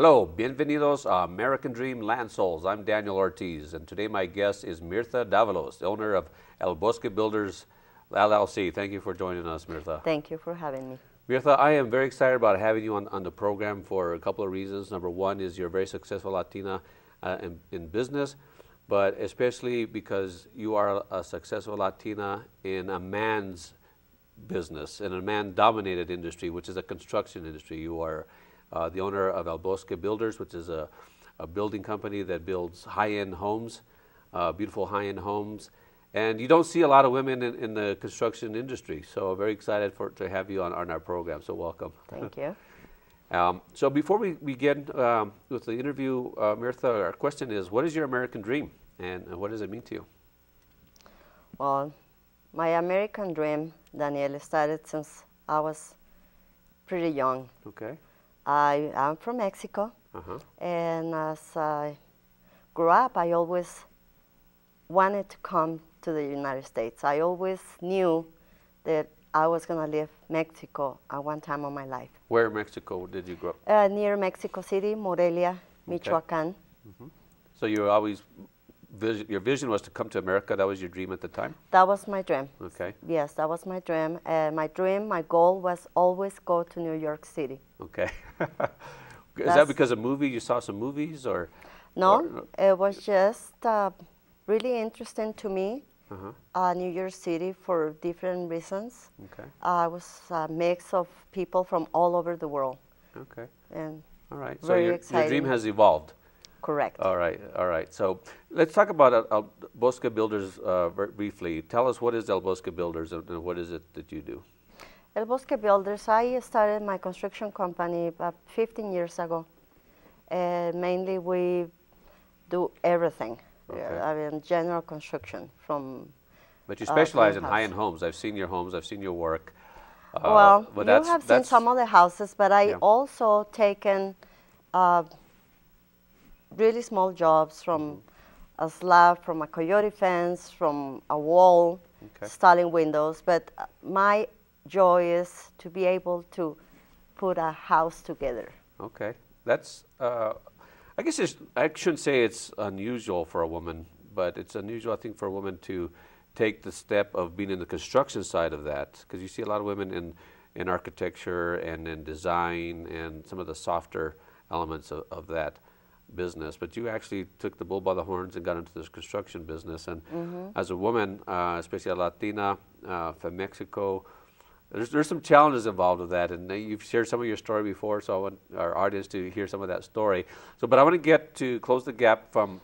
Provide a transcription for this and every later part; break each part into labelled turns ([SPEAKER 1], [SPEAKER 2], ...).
[SPEAKER 1] Hello, bienvenidos a American Dream Land Souls. I'm Daniel Ortiz, and today my guest is Mirtha Davalos, the owner of El Bosque Builders LLC. Thank you for joining us, Mirtha.
[SPEAKER 2] Thank you for having me.
[SPEAKER 1] Mirtha, I am very excited about having you on the program for a couple of reasons. Number one is you're a very successful Latina in business, but especially because you are a successful Latina in a man's business, in a man-dominated industry, which is a construction industry. You are the owner of El Bosque Builders, which is a building company that builds high-end homes, beautiful high-end homes. And you don't see a lot of women in the construction industry, so very excited to have you on our program, so welcome.
[SPEAKER 2] Thank you.
[SPEAKER 1] So before we begin with the interview, Mirtha, our question is, what is your American dream, and what does it mean to you?
[SPEAKER 2] Well, my American dream, Daniel, started since I was pretty young.
[SPEAKER 1] Okay.
[SPEAKER 2] I'm from Mexico, and as I grew up, I always wanted to come to the United States. I always knew that I was going to leave Mexico at one time of my life.
[SPEAKER 1] Where in Mexico did you grow up?
[SPEAKER 2] Near Mexico City, Morelia, Michoacan.
[SPEAKER 1] So you always, your vision was to come to America. That was your dream at the time?
[SPEAKER 2] That was my dream.
[SPEAKER 1] Okay.
[SPEAKER 2] Yes, that was my dream. My goal was always go to New York City.
[SPEAKER 1] Okay. Is that because of movie? You saw some movies, or?
[SPEAKER 2] No, it was just really interesting to me. New York City for different reasons.
[SPEAKER 1] Okay.
[SPEAKER 2] I was a mix of people from all over the world.
[SPEAKER 1] Okay.
[SPEAKER 2] And
[SPEAKER 1] all right.
[SPEAKER 2] very
[SPEAKER 1] So your
[SPEAKER 2] exciting.
[SPEAKER 1] dream has evolved.
[SPEAKER 2] Correct.
[SPEAKER 1] All right. All right. So let's talk about El Bosque Builders very briefly. Tell us, what is El Bosque Builders, and what is it that you do?
[SPEAKER 2] El Bosque Builders, I started my construction company about 15 years ago. Mainly we do everything.
[SPEAKER 1] Okay.
[SPEAKER 2] I mean, general construction from.
[SPEAKER 1] But you specialize in
[SPEAKER 2] house.
[SPEAKER 1] high-end homes. I've seen your homes. I've seen your work.
[SPEAKER 2] Well,
[SPEAKER 1] but
[SPEAKER 2] you have seen some of the houses, but I also taken really small jobs from a slab, from a coyote fence, from a wall, installing windows. But my joy is to be able to put a house together.
[SPEAKER 1] Okay. That's, I guess I shouldn't say it's unusual for a woman, but it's unusual, I think, for a woman to take the step of being in the construction side of that, because you see a lot of women in architecture and in design and some of the softer elements of that business. But you actually took the bull by the horns and got into this construction business. And as a woman, especially a Latina from Mexico, there's some challenges involved with that, and you've shared some of your story before, so I want our audience to hear some of that story. So, but I want to get to close the gap from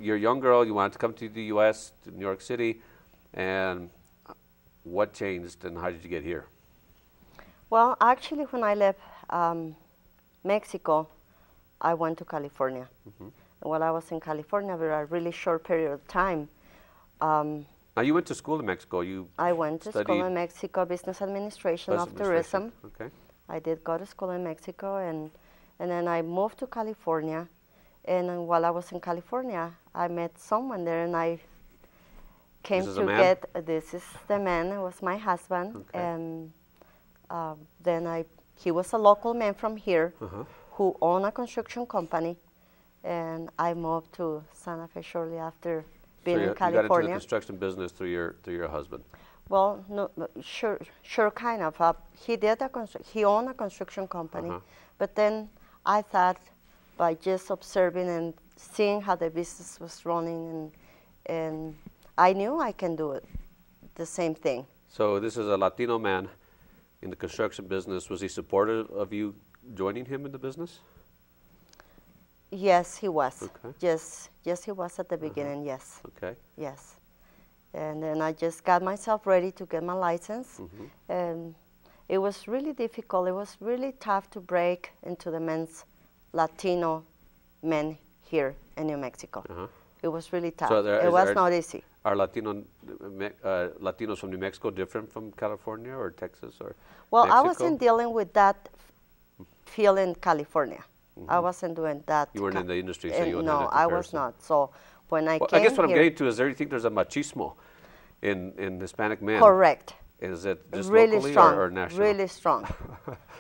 [SPEAKER 1] your young girl. You wanted to come to the U.S., to New York City, and what changed, and how did you get here?
[SPEAKER 2] Well, actually, when I left Mexico, I went to California. And while I was in California for a really short period of time.
[SPEAKER 1] Now, you went to school in Mexico.
[SPEAKER 2] I went to school in Mexico, business administration of tourism.
[SPEAKER 1] Okay.
[SPEAKER 2] I did go to school in Mexico, and then I moved to California. And while I was in California, I met someone there, and I came to get, this is the man, it was my husband.
[SPEAKER 1] Okay.
[SPEAKER 2] And then he was a local man from here who owned a construction company, and I moved to Santa Fe shortly after being in California.
[SPEAKER 1] You got into the construction business through your husband.
[SPEAKER 2] Well, no, sure, kind of. He owned a construction company, but then I thought, by just observing and seeing how the business was running, and I knew I can do it, the same thing. So
[SPEAKER 1] this is a Latino man in the construction business. Was he supportive of you joining him in the business?
[SPEAKER 2] Yes, he was.
[SPEAKER 1] Okay.
[SPEAKER 2] Yes, he was at the beginning, yes.
[SPEAKER 1] Okay.
[SPEAKER 2] Yes. And then I just got myself ready to get my license. And it was really difficult. It was really tough to break into the men's Latino men here in New Mexico. It was really tough. So it was not easy.
[SPEAKER 1] Are Latinos from New Mexico different from California or Texas or
[SPEAKER 2] Well,
[SPEAKER 1] Mexico?
[SPEAKER 2] I wasn't dealing with that field in California. I wasn't doing that.
[SPEAKER 1] You weren't in the industry, so you wouldn't have
[SPEAKER 2] No,
[SPEAKER 1] that
[SPEAKER 2] I was
[SPEAKER 1] comparison.
[SPEAKER 2] not. So when I came
[SPEAKER 1] I guess what
[SPEAKER 2] here,
[SPEAKER 1] I'm getting to is, there you think there's a machismo in Hispanic men?
[SPEAKER 2] Correct.
[SPEAKER 1] Is it just
[SPEAKER 2] really
[SPEAKER 1] locally
[SPEAKER 2] strong,
[SPEAKER 1] or national?
[SPEAKER 2] really strong,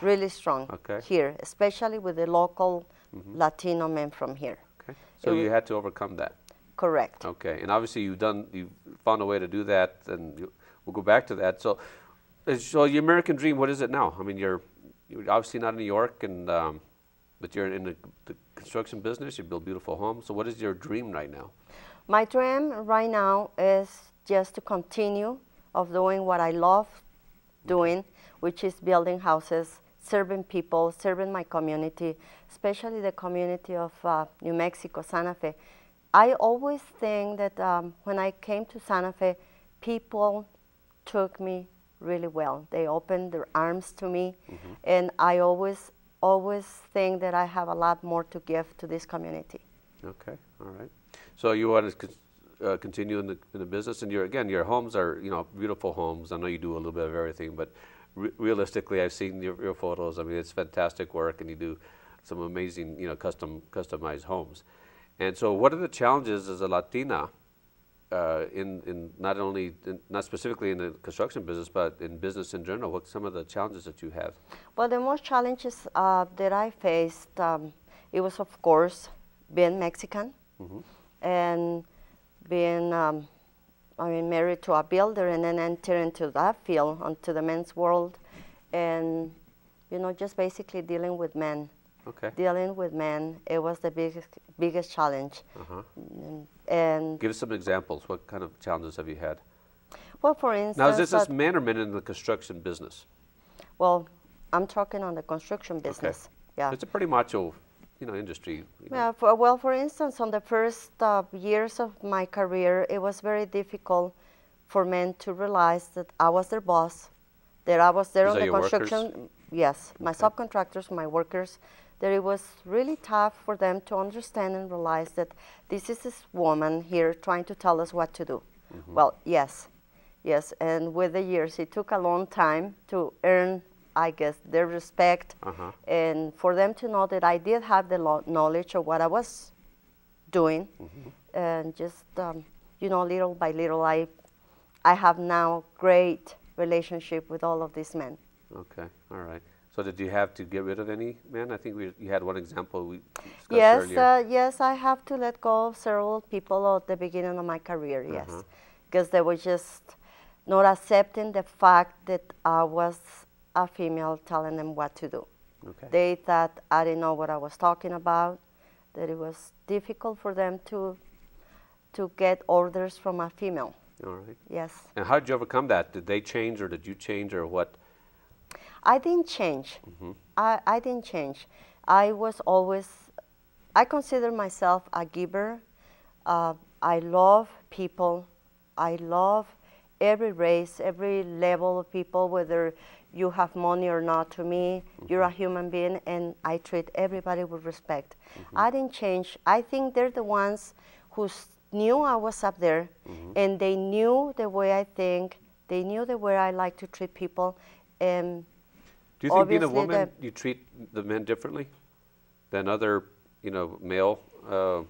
[SPEAKER 2] really strong
[SPEAKER 1] Okay.
[SPEAKER 2] here, especially with the local Latino men from here.
[SPEAKER 1] Okay. So you had to overcome that.
[SPEAKER 2] Correct.
[SPEAKER 1] Okay. And obviously you found a way to do that, and we'll go back to that. So your American dream, what is it now? I mean, you're obviously not in New York, and but you're in the construction business. You build beautiful homes. So what is your dream right now?
[SPEAKER 2] My dream right now is just to continue of doing what I love doing, which is building houses, serving people, serving my community, especially the community of New Mexico, Santa Fe. I always think that when I came to Santa Fe, people took me really well. They opened their arms to me, and I always think that I have a lot more to give to this community. Okay,
[SPEAKER 1] all right. So you want to continue in the business, and your homes are beautiful homes. I know you do a little bit of everything, but realistically, I've seen your photos. I mean, it's fantastic work, and you do some amazing customized homes. And so, what are the challenges as a Latina in not specifically in the construction business, but in business in general? What some of the challenges that you have?
[SPEAKER 2] Well, the most challenges that I faced, it was of course being Mexican and being married to a builder, and then enter into that field, onto the men's world, and just basically dealing with men. Okay. Dealing with men, it was the biggest challenge. And
[SPEAKER 1] give us some examples. What kind of challenges have you had?
[SPEAKER 2] Well, for instance,
[SPEAKER 1] now is this as men or men in the construction business?
[SPEAKER 2] Well, I'm talking on the construction business. Okay. Yeah.
[SPEAKER 1] It's a pretty macho, industry.
[SPEAKER 2] Yeah. For instance, on the first years of my career, it was very difficult for men to realize that I was their boss, that I was there on the construction. Workers? Yes, my subcontractors, my workers. That it was really tough for them to understand and realize that this is this woman here trying to tell us what to do. Well, yes, and with the years, it took a long time to earn, I guess, their respect, and for them to know that I did have the knowledge of what I was doing, and just, little by little, I have now great relationship with all of these men.
[SPEAKER 1] Okay, all right. So did you have to get rid of any men? I think you had one example we discussed earlier.
[SPEAKER 2] Yes, I have to let go of several people at the beginning of my career, yes. Because they were just not accepting the fact that I was a female telling them what to do. Okay. They thought I didn't know what I was talking about, that it was difficult for them to get orders from a female.
[SPEAKER 1] All right.
[SPEAKER 2] Yes.
[SPEAKER 1] And how did you overcome that? Did they change, or did you change, or what?
[SPEAKER 2] I didn't change. I didn't change. I consider myself a giver. I love people. I love every race, every level of people, whether you have money or not. To me, you're a human being, and I treat everybody with respect. I didn't change. I think they're the ones who knew I was up there, and they knew the way I think. They knew the way I like to treat people. And
[SPEAKER 1] do you think being a woman, you treat the men differently than other, male owners?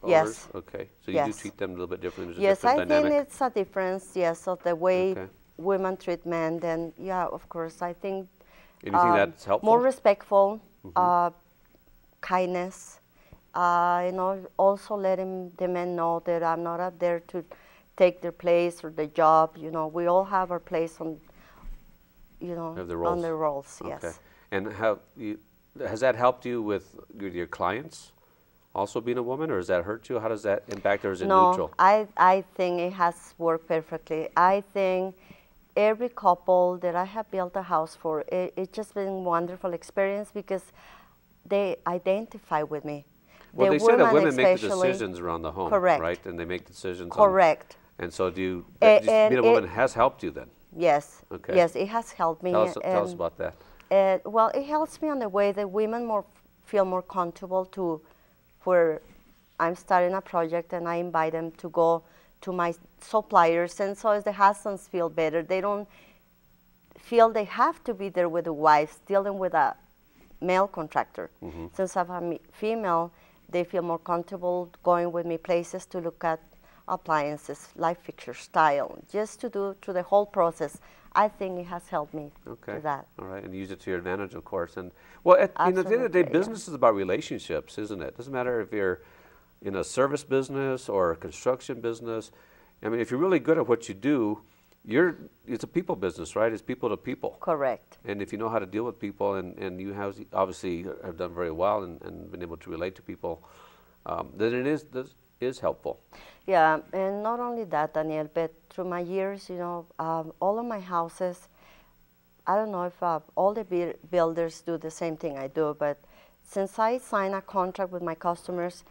[SPEAKER 2] Yes.
[SPEAKER 1] Okay. So you do treat them a little bit differently?
[SPEAKER 2] Yes, I think it's a difference, yes, of the way women treat men. Then, yeah, of course, I think
[SPEAKER 1] anything that's helpful?
[SPEAKER 2] More respectful, kindness, also letting the men know that I'm not up there to take their place or the job. We all have our place on on the roles, yes.
[SPEAKER 1] Okay. And has that helped you with your clients, also being a woman, or has that hurt you? How does that impact, or is it neutral?
[SPEAKER 2] No, I think it has worked perfectly. I think every couple that I have built a house for, it's just been a wonderful experience because they identify with me.
[SPEAKER 1] Well, they say that women make the decisions around the home, right? And they make decisions.
[SPEAKER 2] Correct.
[SPEAKER 1] And so being a woman has helped you then?
[SPEAKER 2] Yes. Okay. Yes, it has helped me.
[SPEAKER 1] Tell us about that.
[SPEAKER 2] Well, it helps me on the way that women feel more comfortable to where I'm starting a project and I invite them to go to my suppliers, and so as the husbands feel better, they don't feel they have to be there with the wives dealing with a male contractor. Since I'm a female, they feel more comfortable going with me places to look at appliances, light fixtures, tile, just to do through the whole process. I think it has helped me do that.
[SPEAKER 1] All right, and use it to your advantage, of course. And well, at the end of the day, business is about relationships, isn't it? Doesn't matter if you're in a service business or a construction business. I mean, if you're really good at what you do, it's a people business, right? It's people to people.
[SPEAKER 2] Correct.
[SPEAKER 1] And if you know how to deal with people, and you have obviously have done very well and been able to relate to people, then it is helpful.
[SPEAKER 2] Yeah, and not only that, Daniel, but through my years, you know, all of my houses, I don't know if all the builders do the same thing I do, but since I sign a contract with my customers,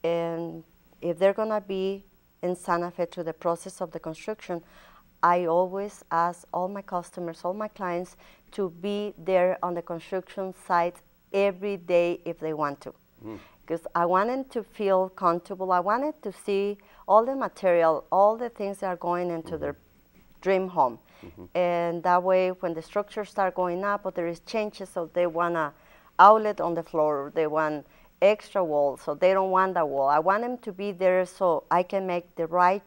[SPEAKER 2] and if they're going to be in Santa Fe through the process of the construction, I always ask all my customers, all my clients, to be there on the construction site every day if they want to. Because I wanted to feel comfortable. I wanted to see all the material, all the things that are going into their dream home. And that way, when the structures start going up or there is changes, so they want an outlet on the floor, or they want extra wall, so they don't want that wall. I want them to be there so I can make the right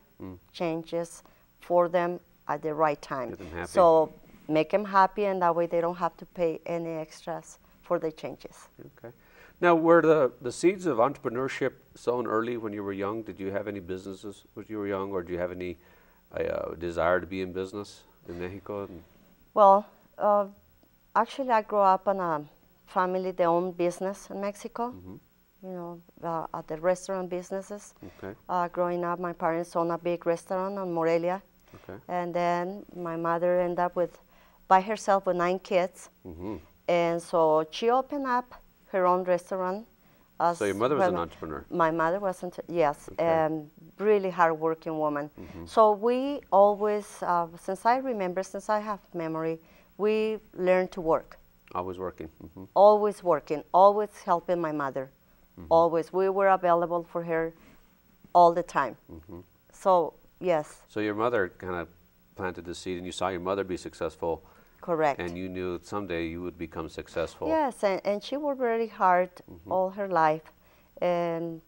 [SPEAKER 2] changes for them at the right time.
[SPEAKER 1] Get them happy.
[SPEAKER 2] So make them happy, and that way they don't have to pay any extras for the changes.
[SPEAKER 1] Okay. Now, were the seeds of entrepreneurship sown early when you were young? Did you have any businesses when you were young, or do you have any desire to be in business in Mexico?
[SPEAKER 2] Well, actually, I grew up in a family that owned business in Mexico. You know, at the restaurant businesses.
[SPEAKER 1] Okay.
[SPEAKER 2] Growing up, my parents owned a big restaurant on Morelia.
[SPEAKER 1] Okay.
[SPEAKER 2] And then my mother ended up by herself with 9 kids. And so she opened up her own restaurant.
[SPEAKER 1] So your mother was an entrepreneur?
[SPEAKER 2] My mother wasn't, yes, and really hardworking woman. So we always, since I remember, since I have memory, we learned to work.
[SPEAKER 1] Always working.
[SPEAKER 2] Always working, always helping my mother. Always. We were available for her all the time. So, yes.
[SPEAKER 1] So your mother kind of planted the seed, and you saw your mother be successful.
[SPEAKER 2] Correct.
[SPEAKER 1] And you knew someday you would become successful.
[SPEAKER 2] Yes, and she worked very hard all her life. And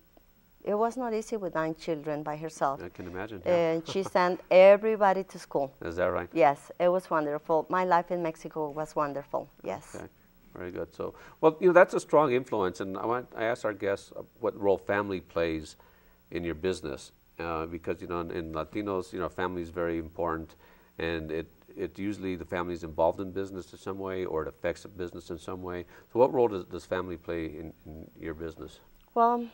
[SPEAKER 2] it was not easy with 9 children by herself.
[SPEAKER 1] I can imagine.
[SPEAKER 2] And she sent everybody to school.
[SPEAKER 1] Is that right?
[SPEAKER 2] Yes, it was wonderful. My life in Mexico was wonderful, yes.
[SPEAKER 1] Okay. Very good. So, well, you know, that's a strong influence, and I asked our guests what role family plays in your business, because, you know, in Latinos, you know, family is very important, and it usually the family is involved in business in some way, or it affects the business in some way. So what role does family play in your business?
[SPEAKER 2] Well,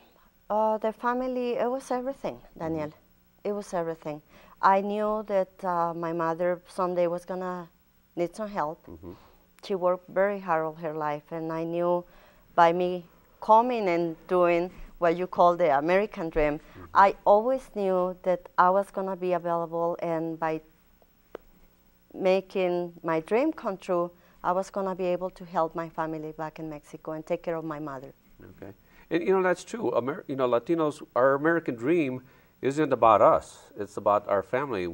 [SPEAKER 2] the family, it was everything, Daniel. It was everything. I knew that my mother someday was going to need some help. She worked very hard all her life, and I knew by me coming and doing what you call the American dream, I always knew that I was going to be available, and by making my dream come true, I was going to be able to help my family back in Mexico and take care of my mother.
[SPEAKER 1] Okay. And, you know, that's true. You know, Latinos, our American dream isn't about us. It's about our family.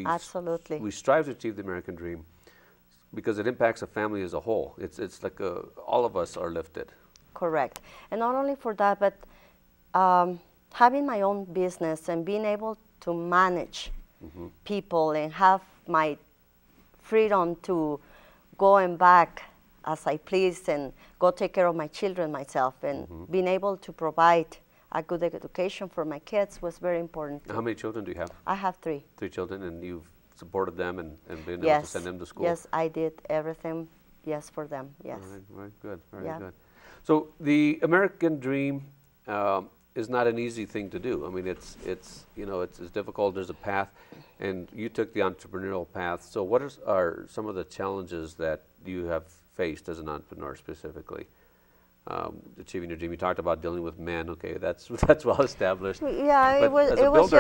[SPEAKER 2] Absolutely.
[SPEAKER 1] We strive to achieve the American dream, because it impacts a family as a whole. It's like all of us are lifted.
[SPEAKER 2] Correct. And not only for that, but having my own business and being able to manage people and have my freedom to go and back as I please and go take care of my children myself, and being able to provide a good education for my kids was very important.
[SPEAKER 1] How many children do you have?
[SPEAKER 2] I have 3.
[SPEAKER 1] 3 children, and you've supported them and been able to send them to school?
[SPEAKER 2] Yes, I did everything, yes, for them, yes.
[SPEAKER 1] All right, very good, very good. So the American dream is not an easy thing to do. I mean, it's difficult. There's a path, and you took the entrepreneurial path. So what are some of the challenges that you have faced as an entrepreneur specifically? Achieving your dream. You talked about dealing with men. Okay, that's well established.
[SPEAKER 2] Yeah,
[SPEAKER 1] but
[SPEAKER 2] it was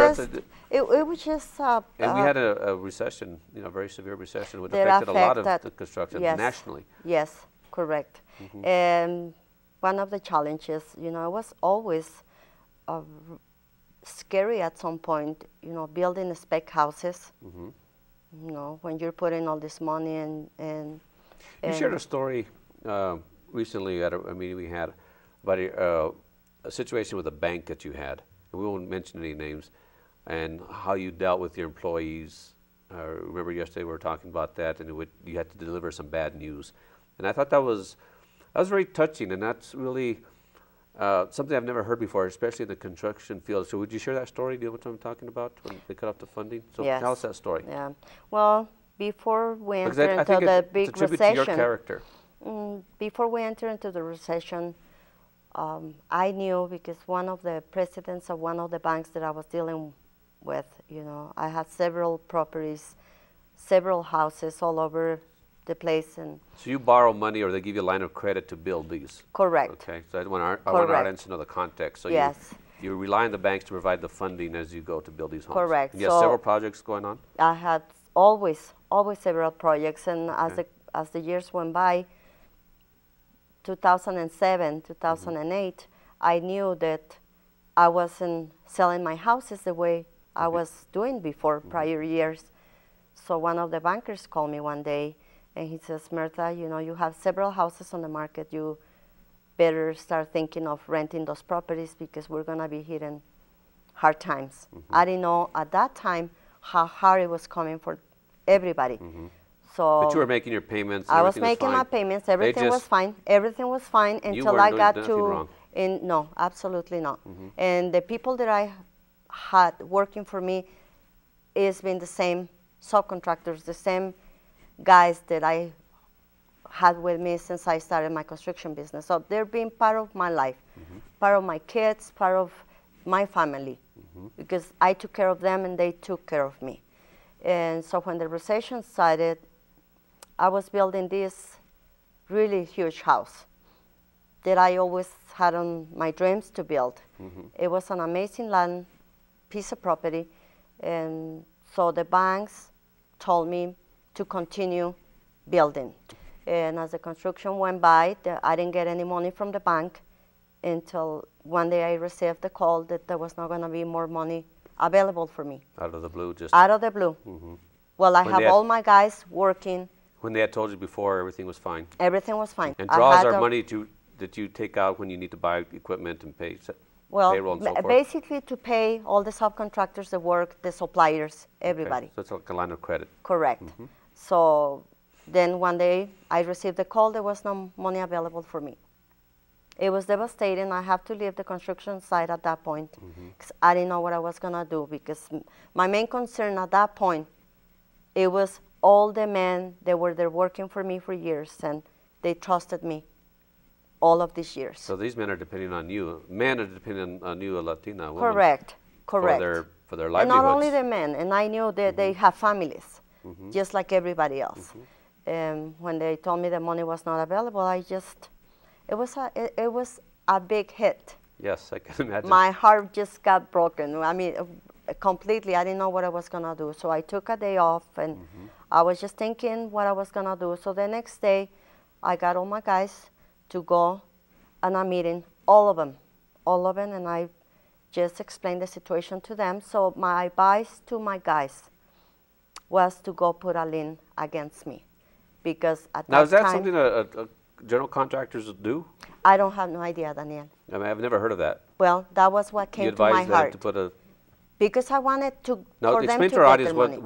[SPEAKER 2] just.
[SPEAKER 1] And we had a recession, you know, a very severe recession, which affected a lot of the construction nationally.
[SPEAKER 2] Yes, correct. And one of the challenges, you know, it was always scary at some point. You know, building spec houses. You know, when you're putting all this money and
[SPEAKER 1] you shared a story recently at a meeting we had about a situation with a bank that you had, and we won't mention any names, and how you dealt with your employees. Remember yesterday we were talking about that, and you had to deliver some bad news. And I thought that was very touching, and that's really something I've never heard before, especially in the construction field. So would you share that story? Do you know what I'm talking about, when they cut off the funding? So
[SPEAKER 2] Yes.
[SPEAKER 1] tell us that story.
[SPEAKER 2] Yeah. Well, before we
[SPEAKER 1] Because
[SPEAKER 2] enter
[SPEAKER 1] I
[SPEAKER 2] into
[SPEAKER 1] think
[SPEAKER 2] the
[SPEAKER 1] it's
[SPEAKER 2] big
[SPEAKER 1] a tribute
[SPEAKER 2] recession,
[SPEAKER 1] to your character.
[SPEAKER 2] Before we enter into the recession, I knew, because one of the presidents of one of the banks that I was dealing with, you know, I had several properties, several houses all over the place. And
[SPEAKER 1] So you borrow money, or they give you a line of credit to build these?
[SPEAKER 2] correct.
[SPEAKER 1] Okay, so I want our audience to know the context. So
[SPEAKER 2] Yes.
[SPEAKER 1] you rely on the banks to provide the funding as you go to build these homes.
[SPEAKER 2] Correct.
[SPEAKER 1] You have
[SPEAKER 2] So
[SPEAKER 1] several projects going on?
[SPEAKER 2] I had always several projects, and as the years went by, 2007, 2008, I knew that I wasn't selling my houses the way I was doing before, prior years. So one of the bankers called me one day, and he says, Mirtha, you know, you have several houses on the market. You better start thinking of renting those properties, because we're going to be hitting hard times. I didn't know at that time how hard it was coming for everybody. So
[SPEAKER 1] But you were making your payments. And
[SPEAKER 2] I was
[SPEAKER 1] everything
[SPEAKER 2] making
[SPEAKER 1] fine.
[SPEAKER 2] my payments. Everything was fine. Everything was fine until
[SPEAKER 1] weren't
[SPEAKER 2] I
[SPEAKER 1] doing
[SPEAKER 2] got
[SPEAKER 1] nothing
[SPEAKER 2] to.
[SPEAKER 1] wrong.
[SPEAKER 2] No, absolutely not. And the people that I had working for me has been the same subcontractors, the same guys that I had with me since I started my construction business. So they're been part of my life, part of my kids, part of my family, because I took care of them and they took care of me. And so when the recession started, I was building this really huge house that I always had on my dreams to build. It was an amazing land, piece of property, and so the banks told me to continue building. And as the construction went by, I didn't get any money from the bank until one day I received the call that there was not going to be more money available for me.
[SPEAKER 1] Out of the blue, just
[SPEAKER 2] Out of the blue. Well, I
[SPEAKER 1] When
[SPEAKER 2] have
[SPEAKER 1] they had-
[SPEAKER 2] all my guys working.
[SPEAKER 1] when they had told you before everything was fine.
[SPEAKER 2] Everything was fine.
[SPEAKER 1] And
[SPEAKER 2] I
[SPEAKER 1] draws
[SPEAKER 2] had
[SPEAKER 1] are
[SPEAKER 2] a-
[SPEAKER 1] money that you take out when you need to buy equipment and pay
[SPEAKER 2] Well,
[SPEAKER 1] payroll and so forth.
[SPEAKER 2] basically to pay all the subcontractors that work, the suppliers, everybody.
[SPEAKER 1] Okay. So it's like a line of credit.
[SPEAKER 2] Correct. So then one day I received the call, there was no money available for me. It was devastating. I have to leave the construction site at that point, because I didn't know what I was going to do, because my main concern at that point, it was all the men that were there working for me for years, and they trusted me all of these years.
[SPEAKER 1] So these men are depending on you. Men are depending on you, a Latina woman.
[SPEAKER 2] Correct.
[SPEAKER 1] For their
[SPEAKER 2] And
[SPEAKER 1] livelihoods.
[SPEAKER 2] not only the men, and I knew that they have families, just like everybody else. And when they told me the money was not available, it was a big hit.
[SPEAKER 1] Yes, I can imagine.
[SPEAKER 2] My heart just got broken. I mean, completely. I didn't know what I was going to do. So I took a day off, and I was just thinking what I was going to do. So the next day, I got all my guys to go on a meeting, all of them, and I just explained the situation to them. So my advice to my guys was to go put a lien against me, because at
[SPEAKER 1] Now,
[SPEAKER 2] that
[SPEAKER 1] is that
[SPEAKER 2] time,
[SPEAKER 1] something a general contractors do?
[SPEAKER 2] I don't have no idea, Daniel.
[SPEAKER 1] I mean, I've never heard of that.
[SPEAKER 2] Well, that was what
[SPEAKER 1] You
[SPEAKER 2] came to my
[SPEAKER 1] advise them
[SPEAKER 2] heart,
[SPEAKER 1] to put a...
[SPEAKER 2] because I wanted to
[SPEAKER 1] Now,
[SPEAKER 2] for them
[SPEAKER 1] explain
[SPEAKER 2] to
[SPEAKER 1] to our
[SPEAKER 2] get
[SPEAKER 1] audience
[SPEAKER 2] their money.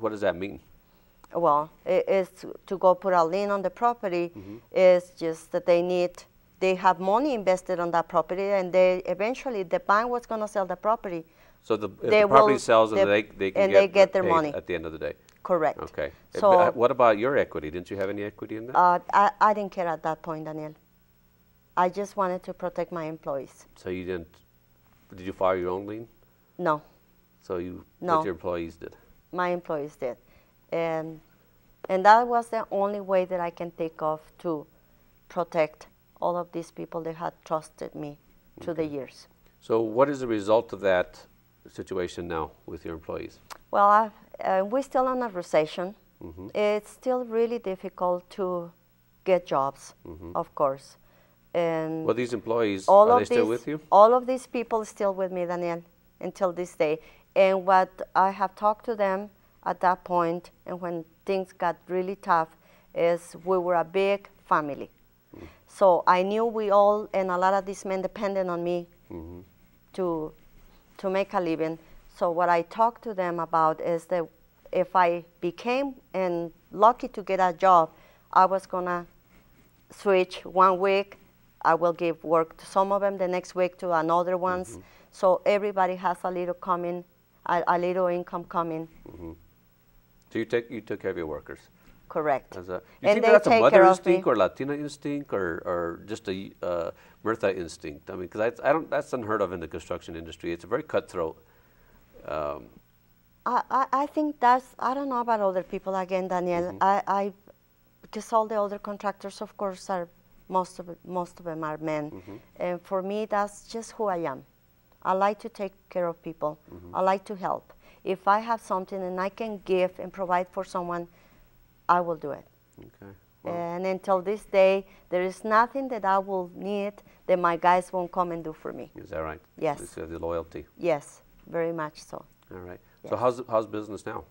[SPEAKER 1] what does that mean?
[SPEAKER 2] Well, it is to go put a lien on the property. Is just that they have money invested on that property, and eventually the bank was going to sell the property.
[SPEAKER 1] So if
[SPEAKER 2] They
[SPEAKER 1] the property
[SPEAKER 2] will-
[SPEAKER 1] sells, and
[SPEAKER 2] they-
[SPEAKER 1] they can
[SPEAKER 2] and they get their
[SPEAKER 1] paid
[SPEAKER 2] money.
[SPEAKER 1] at the end of the day.
[SPEAKER 2] Correct.
[SPEAKER 1] Okay.
[SPEAKER 2] So
[SPEAKER 1] What about your equity? Didn't you have any equity in that?
[SPEAKER 2] I didn't care at that point, Daniel. I just wanted to protect my employees.
[SPEAKER 1] So you didn't... Did you file your own lien?
[SPEAKER 2] No,
[SPEAKER 1] So you...
[SPEAKER 2] No.
[SPEAKER 1] What your employees did?
[SPEAKER 2] my employees did, and that was the only way that I can think of to protect all of these people that had trusted me through the years.
[SPEAKER 1] So what is the result of that situation now with your employees?
[SPEAKER 2] Well, we're still in a recession. It's still really difficult to get jobs, of course. And
[SPEAKER 1] Well, these employees,
[SPEAKER 2] all
[SPEAKER 1] are
[SPEAKER 2] of
[SPEAKER 1] they still
[SPEAKER 2] these-
[SPEAKER 1] with you?
[SPEAKER 2] All of these people are still with me, Daniel, until this day. And what I have talked to them at that point, and when things got really tough, is we were a big family. So I knew we all, and a lot of these men depended on me to make a living. So what I talk to them about is that if I became and lucky to get a job, I was gonna switch 1 week. I will give work to some of them, the next week to another ones. So everybody has a little coming, a little income coming.
[SPEAKER 1] So you took care of your workers.
[SPEAKER 2] Correct.
[SPEAKER 1] You
[SPEAKER 2] And
[SPEAKER 1] think
[SPEAKER 2] they
[SPEAKER 1] that's a
[SPEAKER 2] take
[SPEAKER 1] mother
[SPEAKER 2] care of
[SPEAKER 1] instinct
[SPEAKER 2] me.
[SPEAKER 1] or Latina instinct or just a Mirtha instinct? I mean, because that's unheard of in the construction industry. It's a very cutthroat.
[SPEAKER 2] I think that's, I don't know about other people again, Daniel. Because all the other contractors, of course, are most of them are men. And for me, that's just who I am. I like to take care of people. I like to help. If I have something and I can give and provide for someone, I will do it.
[SPEAKER 1] Okay. Well,
[SPEAKER 2] And until this day, there is nothing that I will need that my guys won't come and do for me.
[SPEAKER 1] is that right?
[SPEAKER 2] Yes.
[SPEAKER 1] It's the loyalty.
[SPEAKER 2] Yes, very much so.
[SPEAKER 1] All right.
[SPEAKER 2] Yes.
[SPEAKER 1] So how's business now?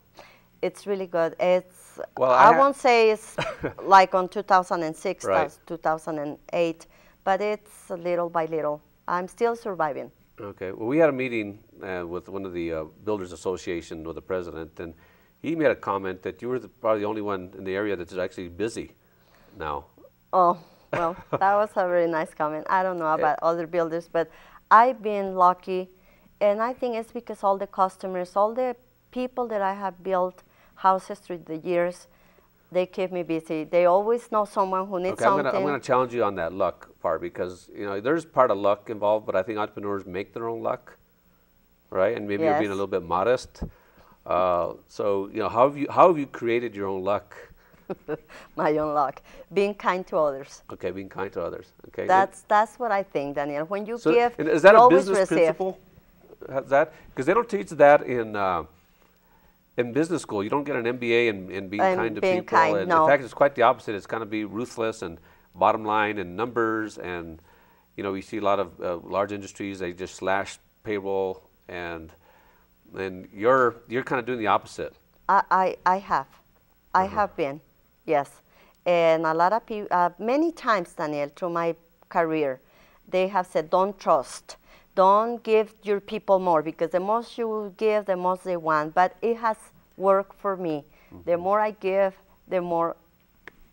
[SPEAKER 2] It's really good. It's,
[SPEAKER 1] Well,
[SPEAKER 2] I won't say it's like on 2006,
[SPEAKER 1] Right.
[SPEAKER 2] 2008, but it's little by little. I'm still surviving.
[SPEAKER 1] Okay. Well, we had a meeting with one of the Builders Association with the president, and he made a comment that you were probably the only one in the area that's actually busy now.
[SPEAKER 2] Oh, well, that was a very nice comment. I don't know about other builders, but I've been lucky, and I think it's because all the customers, all the people that I have built houses through the years, they keep me busy. They always know someone who needs something.
[SPEAKER 1] I'm going to challenge you on that luck part because there's part of luck involved, but I think entrepreneurs make their own luck, right? And maybe you're being a little bit modest. So how have you created your own luck?
[SPEAKER 2] My own luck, being kind to others.
[SPEAKER 1] Okay, being kind to others. Okay,
[SPEAKER 2] That's what I think, Daniel. When you
[SPEAKER 1] so,
[SPEAKER 2] give,
[SPEAKER 1] and is that
[SPEAKER 2] you
[SPEAKER 1] a
[SPEAKER 2] always
[SPEAKER 1] business
[SPEAKER 2] receive.
[SPEAKER 1] principle? That because they don't teach that in business school. You don't get an MBA in being kind to people. And
[SPEAKER 2] no.
[SPEAKER 1] In fact, it's quite the opposite. It's kind of be ruthless and bottom line and numbers. And we see a lot of large industries. They just slash payroll, and you're kind of doing the opposite.
[SPEAKER 2] I have been, yes, and a lot of people, many times, Daniel, through my career, they have said, don't trust. Don't give your people more, because the most you give, the most they want. But it has worked for me. The more I give, the more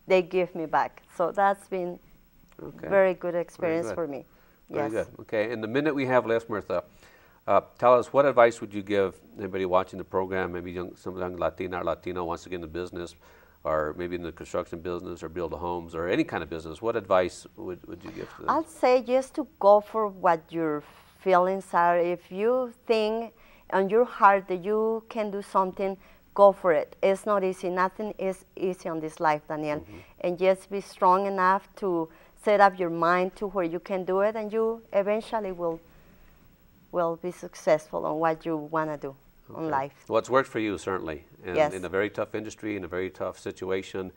[SPEAKER 2] they give me back. So that's been very good experience for me.
[SPEAKER 1] Very
[SPEAKER 2] Yes.
[SPEAKER 1] good. Okay, in the minute we have left, Mirtha, tell us, what advice would you give anybody watching the program, maybe some young Latina or Latino wants to get in the business, or maybe in the construction business or build homes or any kind of business? What advice would you give to them?
[SPEAKER 2] I'd say just to go for what your feelings are. If you think on your heart that you can do something, go for it. It's not easy. Nothing is easy on this life, Daniel. And just be strong enough to set up your mind to where you can do it, and you eventually will be successful on what you want to do on life.
[SPEAKER 1] Well, it's worked for you, certainly. And
[SPEAKER 2] Yes.
[SPEAKER 1] in a very tough industry, in a very tough situation,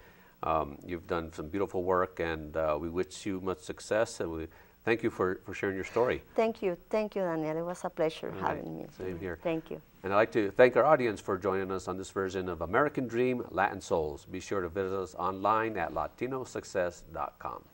[SPEAKER 1] you've done some beautiful work, and we wish you much success, and we thank you for sharing your story.
[SPEAKER 2] Thank you, Daniel. It was a pleasure having me.
[SPEAKER 1] Same here.
[SPEAKER 2] Thank you.
[SPEAKER 1] And I'd like to thank our audience for joining us on this version of American Dream Latin Souls. Be sure to visit us online at latinosuccess.com.